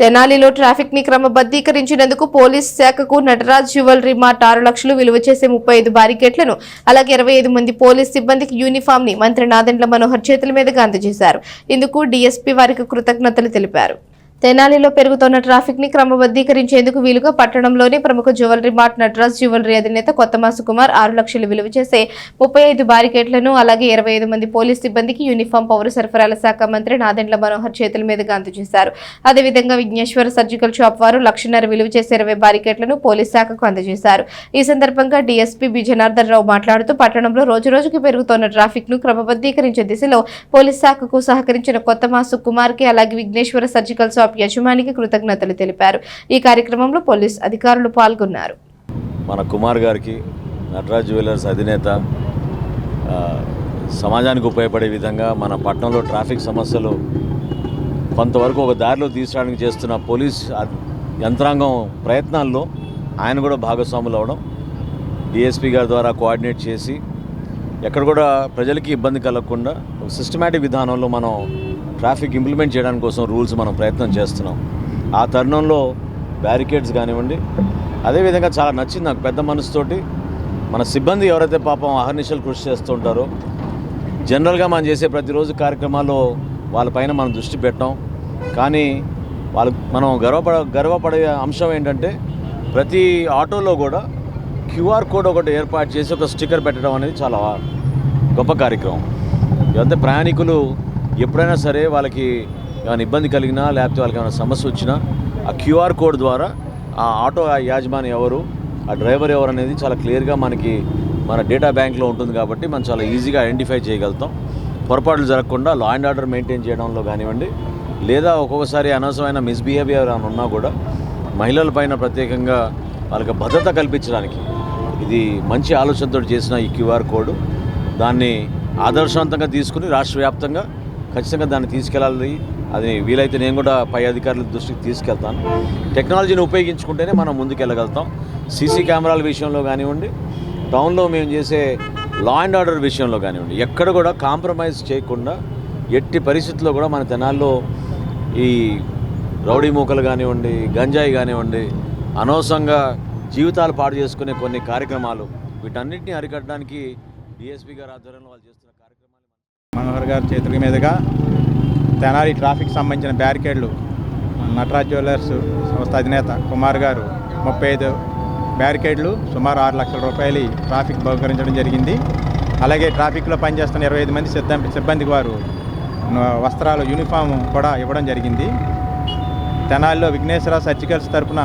తెనాలిలో ట్రాఫిక్ ని క్రమబద్ధీకరించినందుకు పోలీస్ శాఖకు నటరాజ్ జ్యువెలరీ మార్ట్ 6 లక్షలు విలువ చేసే 35 బారికేట్లను అలాగే 25 మంది పోలీస్ సిబ్బందికి యూనిఫామ్ ని మంత్రి నాదెండ్ల మనోహర్ చేతుల మీదుగా అందజేశారు. ఇందుకు డీఎస్పీ వారికి కృతజ్ఞతలు తెలిపారు. తెనాలిలో పెరుగుతున్న ట్రాఫిక్ ని క్రమబద్ధీకరించేందుకు వీలుగా పట్టణంలోని ప్రముఖ జ్యువెలరీ మార్ట్ నటరాజ్ జ్యువెలరీ అధినేత కొత్తమాసు కుమార్ 6 లక్షలు విలువ చేసే 35 బారికేట్లను అలాగే 25 మంది పోలీస్ సిబ్బందికి యూనిఫామ్ పౌర సరఫరాల శాఖ మంత్రి నాదెండ్ల మనోహర్ చేతుల మీదుగా అందజేశారు. అదేవిధంగా విఘ్నేశ్వర సర్జికల్ షాప్ వారు 1,50,000 విలువ చేసే 20 బారికేట్లను పోలీస్ శాఖకు అందజేశారు. ఈ సందర్భంగా డీఎస్పీ బి జనార్దన్ రావు మాట్లాడుతూ పట్టణంలో రోజురోజుకు పెరుగుతున్న ట్రాఫిక్ ను క్రమబద్ధీకరించే దిశలో పోలీస్ శాఖకు సహకరించిన కొత్తమాసు కుమార్ కి అలాగే విఘ్నేశ్వర సర్జికల్ షాప్ యజమానికి కృతజ్ఞతలు తెలిపారు. ఈ కార్యక్రమంలో పోలీస్ అధికారులు పాల్గొన్నారు. మన కుమార్ గారికి నటరాజ్ జ్యువెలర్స్ అధినేత సమాజానికి ఉపయోగపడే విధంగా మన పట్టణంలో ట్రాఫిక్ సమస్యలు కొంతవరకు ఒక దారిలో తీసుకురావడానికి చేస్తున్న పోలీస్ యంత్రాంగం ప్రయత్నాల్లో ఆయన కూడా భాగస్వాములు అవడం, డిఎస్పీ గారి ద్వారా కోఆర్డినేట్ చేసి ఎక్కడ కూడా ప్రజలకి ఇబ్బంది కలగకుండా ఒక సిస్టమేటిక్ విధానంలో మనం ట్రాఫిక్ ఇంప్లిమెంట్ చేయడానికి కోసం రూల్స్ మనం ప్రయత్నం చేస్తున్నాం. ఆ తరుణంలో బ్యారికేడ్స్ కానివ్వండి, అదేవిధంగా చాలా నచ్చింది నాకు పెద్ద మనసుతోటి మన సిబ్బంది ఎవరైతే పాపం అహర్నిశలు కృషి చేస్తూ ఉంటారో, జనరల్గా మనం చేసే ప్రతిరోజు కార్యక్రమాల్లో వాళ్ళపైన మనం దృష్టి పెట్టాం. కానీ మనం గర్వపడే అంశం ఏంటంటే ప్రతి ఆటోలో కూడా క్యూఆర్ కోడ్ ఒకటి ఏర్పాటు చేసి ఒక స్టిక్కర్ పెట్టడం అనేది చాలా గొప్ప కార్యక్రమం. ఇదంతా ప్రయాణికులు ఎప్పుడైనా సరే వాళ్ళకి ఏమైనా ఇబ్బంది కలిగినా లేకపోతే వాళ్ళకి ఏమైనా సమస్య వచ్చినా ఆ క్యూఆర్ కోడ్ ద్వారా ఆ ఆటో యాజమాని ఎవరు, ఆ డ్రైవర్ ఎవరు అనేది చాలా క్లియర్గా మన డేటా బ్యాంక్లో ఉంటుంది. కాబట్టి మనం చాలా ఈజీగా ఐడెంటిఫై చేయగలుగుతాం. పొరపాట్లు జరగకుండా లా అండ్ ఆర్డర్ మెయింటైన్ చేయడంలో కానివ్వండి, లేదా ఒక్కొక్కసారి అనవసరమైన మిస్బిహేవియర్ అని ఉన్నా కూడా మహిళల పైన ప్రత్యేకంగా వాళ్ళకి భద్రత కల్పించడానికి ఇది మంచి ఆలోచనతో చేసిన ఈ క్యూఆర్ కోడ్, దాన్ని ఆదర్శవంతంగా తీసుకుని రాష్ట్ర వ్యాప్తంగా ఖచ్చితంగా దాన్ని తీసుకెళ్ళాలి. అది వీలైతే నేను కూడా పై అధికారుల దృష్టికి తీసుకెళ్తాను. టెక్నాలజీని ఉపయోగించుకుంటేనే మనం ముందుకెళ్ళగలుగుతాం. సీసీ కెమెరాల విషయంలో కానివ్వండి, టౌన్లో మేము చేసే లా అండ్ ఆర్డర్ విషయంలో కానివ్వండి, ఎక్కడ కూడా కాంప్రమైజ్ చేయకుండా ఎట్టి పరిస్థితుల్లో కూడా మన తెనాల్లో ఈ రౌడీ మూకలు కానివ్వండి, గంజాయి కానివ్వండి, అనవసరంగా జీవితాలు పాడు చేసుకునే కొన్ని కార్యక్రమాలు, వీటన్నిటిని అరికట్టడానికి డిఎస్పీ గారి ఆధ్వర్యంలో వాళ్ళు చేస్తున్న కార్యక్రమాలు మనోహర్ గారి చేతుల మీదుగా తెనాలి ట్రాఫిక్ సంబంధించిన బ్యారికేడ్లు నటరాజ్ జ్యువెలర్స్ సంస్థ అధినేత కుమార్ గారు 35 బ్యారికేడ్లు సుమారు 6 లక్షల రూపాయలు ట్రాఫిక్ బహుకరించడం జరిగింది. అలాగే ట్రాఫిక్లో పనిచేస్తున్న 25 మంది సిబ్బందికి వారు వస్త్రాలు యూనిఫామ్ కూడా ఇవ్వడం జరిగింది. తెనాలిలో విఘ్నేశ్వర సర్జికల్స్ తరఫున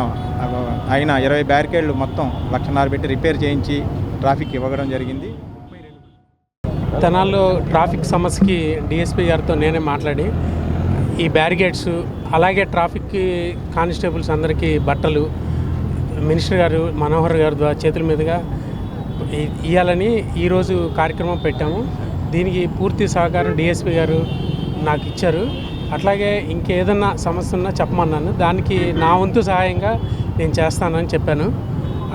అయిన 20 బ్యారికేడ్లు మొత్తం 1,50,000 పెట్టి రిపేర్ చేయించి ట్రాఫిక్ ఇవ్వడం జరిగింది. తెనాల్లో ట్రాఫిక్ సమస్యకి డిఎస్పీ గారితో నేనే మాట్లాడి ఈ బ్యారికేడ్స్ అలాగే ట్రాఫిక్ కానిస్టేబుల్స్ అందరికీ బట్టలు మినిస్టర్ గారు మనోహర్ గారి ద్వారా చేతుల మీదుగా ఇవ్వాలని ఈరోజు కార్యక్రమం పెట్టాము. దీనికి పూర్తి సహకారం డిఎస్పీ గారు నాకు ఇచ్చారు. అట్లాగే ఇంకేదన్నా సమస్య ఉన్నా చెప్పమన్నాను, దానికి నా వంతు సహాయంగా నేను చేస్తానని చెప్పాను.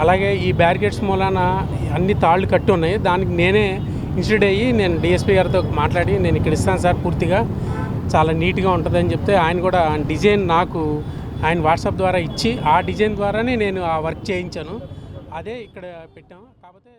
అలాగే ఈ బ్యారికేడ్స్ మూలాన అన్ని తాళ్ళు కట్టి ఉన్నాయి, దానికి నేనే ఇన్స్టిట్యూట్ అయ్యి నేను డిఎస్పీ గారితో మాట్లాడి నేను ఇక్కడ ఇస్తాను సార్, పూర్తిగా చాలా నీట్గా ఉంటుందని చెప్తే ఆయన కూడా డిజైన్ నాకు ఆయన వాట్సాప్ ద్వారా ఇచ్చి ఆ డిజైన్ ద్వారానే నేను ఆ వర్క్ చేయించాను. అదే ఇక్కడ పెట్టాము. కాకపోతే